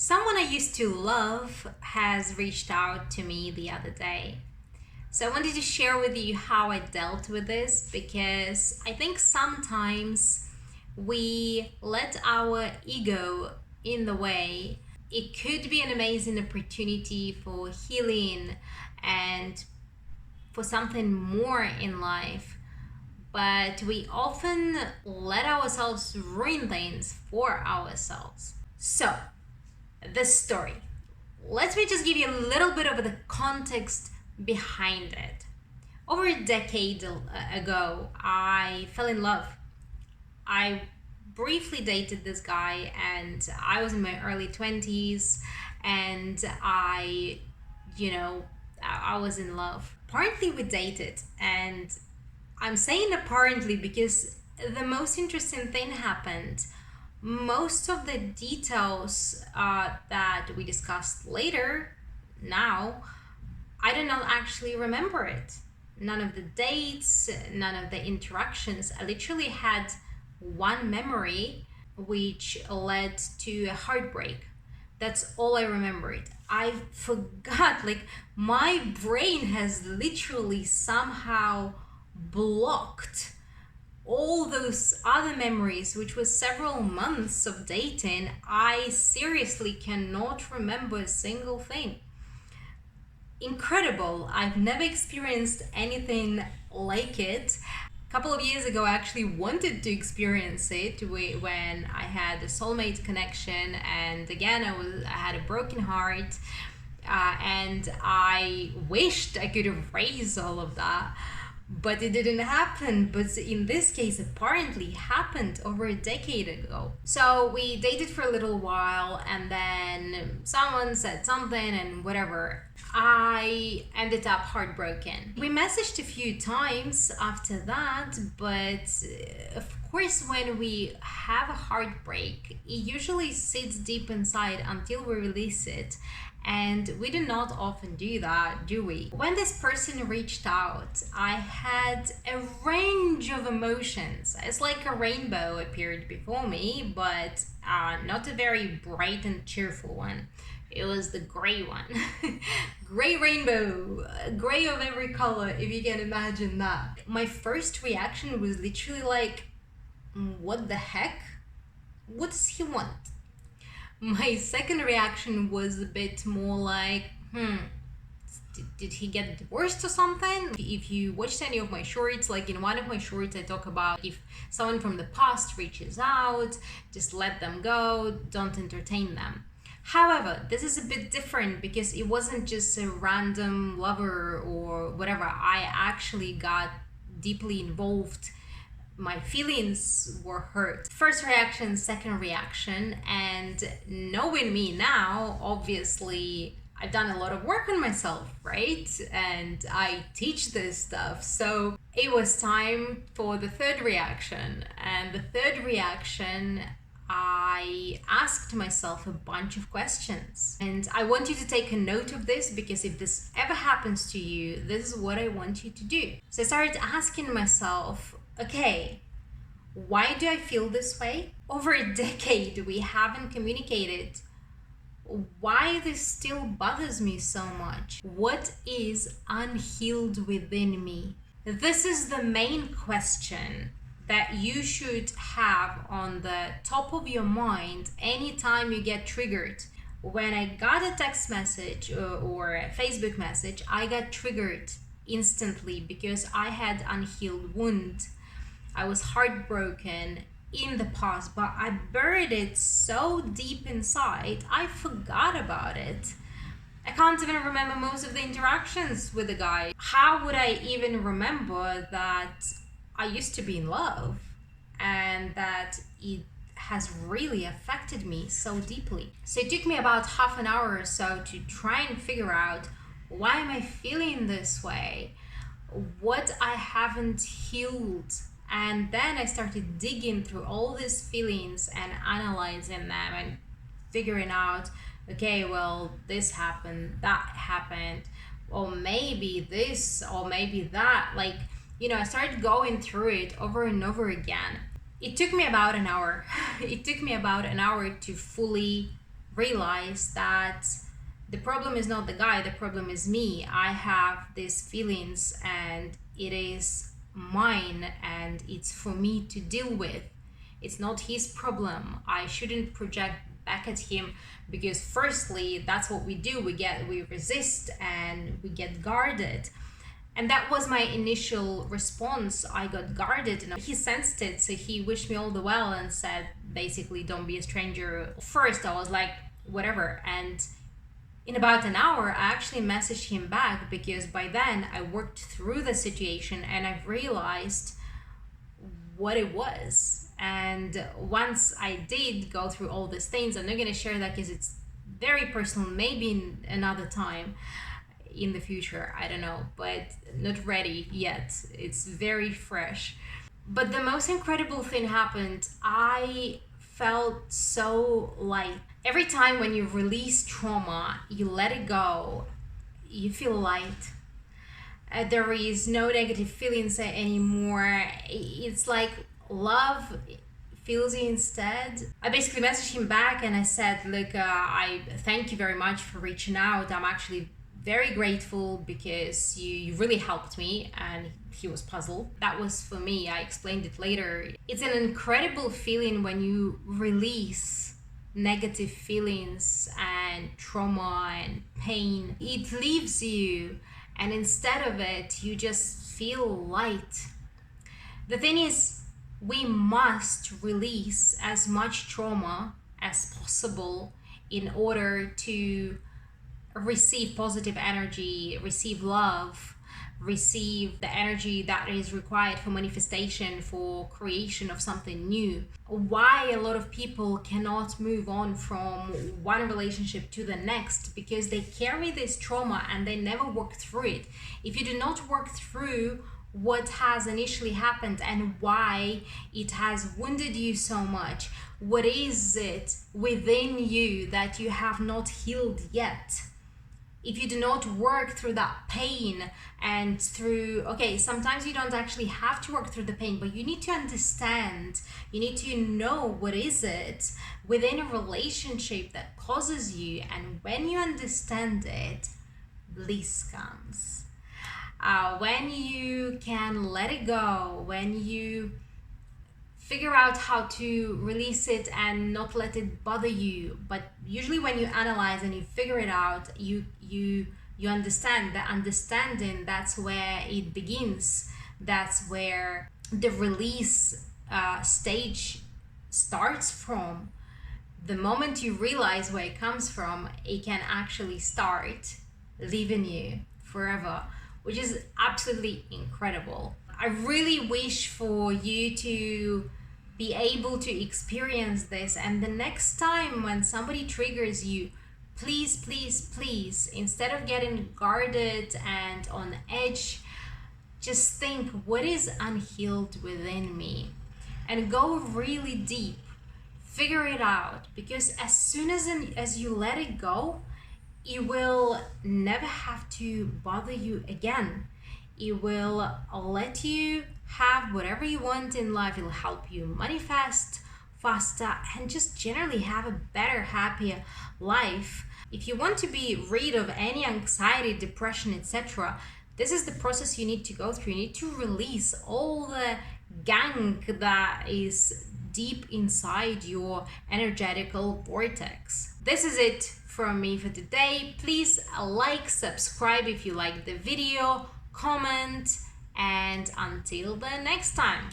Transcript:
Someone I used to love has reached out to me the other day. So I wanted to share with you how I dealt with this because I think sometimes we let our ego in the way. It could be an amazing opportunity for healing and for something more in life, but we often let ourselves ruin things for ourselves. So, this story. Let me just give you a little bit of the context behind it. Over a decade ago, I fell in love. I briefly dated this guy, and I was in my early 20s, and I was in love. Apparently, we dated, and I'm saying apparently because the most interesting thing happened. Most of the details that we discussed later, now, I do not actually remember it. None of the dates, none of the interactions. I literally had one memory which led to a heartbreak. That's all I remembered. I forgot, like, my brain has literally somehow blocked all those other memories, which was several months of dating. I seriously cannot remember a single thing. Incredible. I've never experienced anything like it. A couple of years ago, I actually wanted to experience it when I had a soulmate connection, and again, I had a broken heart, and I wished I could erase all of that, but it didn't happen. But in this case, apparently happened over a decade ago. So we dated for a little while, and then someone said something and whatever. I ended up heartbroken. We messaged a few times after that, but of course, when we have a heartbreak, it usually sits deep inside until we release it. And we do not often do that, do we? When this person reached out, I had a range of emotions. It's like a rainbow appeared before me, but not a very bright and cheerful one. It was the gray one. Gray rainbow, gray of every color, if you can imagine that. My first reaction was literally like, what the heck? What does he want? My second reaction was a bit more like, did he get divorced or something? If you watched any of my shorts, like in one of my shorts, I talk about if someone from the past reaches out, just let them go, don't entertain them. However, this is a bit different because it wasn't just a random lover or whatever. I actually got deeply involved. My feelings were hurt. First reaction, second reaction, and knowing me now, obviously, I've done a lot of work on myself, right? And I teach this stuff. So it was time for the third reaction. And the third reaction, I asked myself a bunch of questions. And I want you to take a note of this because if this ever happens to you, this is what I want you to do. So I started asking myself, okay, why do I feel this way? Over a decade, we haven't communicated. Why this still bothers me so much? What is unhealed within me? This is the main question that you should have on the top of your mind anytime you get triggered. When I got a text message or a Facebook message, I got triggered instantly because I had unhealed wound. I was heartbroken in the past, but I buried it so deep inside, I forgot about it. I can't even remember most of the interactions with the guy. How would I even remember that I used to be in love and that it has really affected me so deeply? So it took me about half an hour or so to try and figure out, why am I feeling this way? What I haven't healed. And then I started digging through all these feelings and analyzing them and figuring out, okay, well, this happened, that happened, or maybe this, or maybe that. Like, I started going through it over and over again. It took me about an hour. It took me about an hour to fully realized that the problem is not the guy, the problem is me. I have these feelings and it is mine and it's for me to deal with. It's not his problem. I shouldn't project back at him, because firstly, that's what we do. We resist and we get guarded. And that was my initial response. I got guarded and he sensed it. So he wished me all the well and said, basically, don't be a stranger. First, I was like, whatever. And in about an hour, I actually messaged him back, because by then I worked through the situation and I've realized what it was. And once I did go through all these things, I'm not going to share that because it's very personal, maybe in another time in the future, I don't know, but not ready yet. It's very fresh. But the most incredible thing happened. I felt so light. Every time when you release trauma, you let it go, you feel light. There is no negative feelings anymore. It's like love fills you instead. I basically messaged him back and I said, look, I thank you very much for reaching out. I'm actually very grateful because you really helped me. And he was puzzled. That was for me. I explained it later. It's an incredible feeling when you release negative feelings and trauma and pain. It leaves you, and instead of it, you just feel light. The thing is, we must release as much trauma as possible in order to receive positive energy, receive love, receive the energy that is required for manifestation, for creation of something new. Why a lot of people cannot move on from one relationship to the next, because they carry this trauma and they never work through it. If you do not work through what has initially happened and why it has wounded you so much, what is it within you that you have not healed yet? If you do not work through that pain and through, okay, sometimes you don't actually have to work through the pain, but you need to understand, you need to know what is it within a relationship that causes you. And when you understand it, bliss comes. When you can let it go, when you figure out how to release it and not let it bother you. But usually when you analyze and you figure it out, you understand. The understanding, that's where it begins. That's where the release stage starts from. The moment you realize where it comes from, it can actually start leaving you forever, which is absolutely incredible. I really wish for you to be able to experience this, and the next time when somebody triggers you, please, please, please, instead of getting guarded and on edge, just think, what is unhealed within me? And go really deep, figure it out, because as soon as you let it go, it will never have to bother you again. It will let you have whatever you want in life. It'll help you manifest faster and just generally have a better, happier life. If you want to be rid of any anxiety, depression, etc., this is the process you need to go through. You need to release all the gunk that is deep inside your energetical vortex. This is it from me for today. Please like, subscribe if you like the video, comment, and until the next time.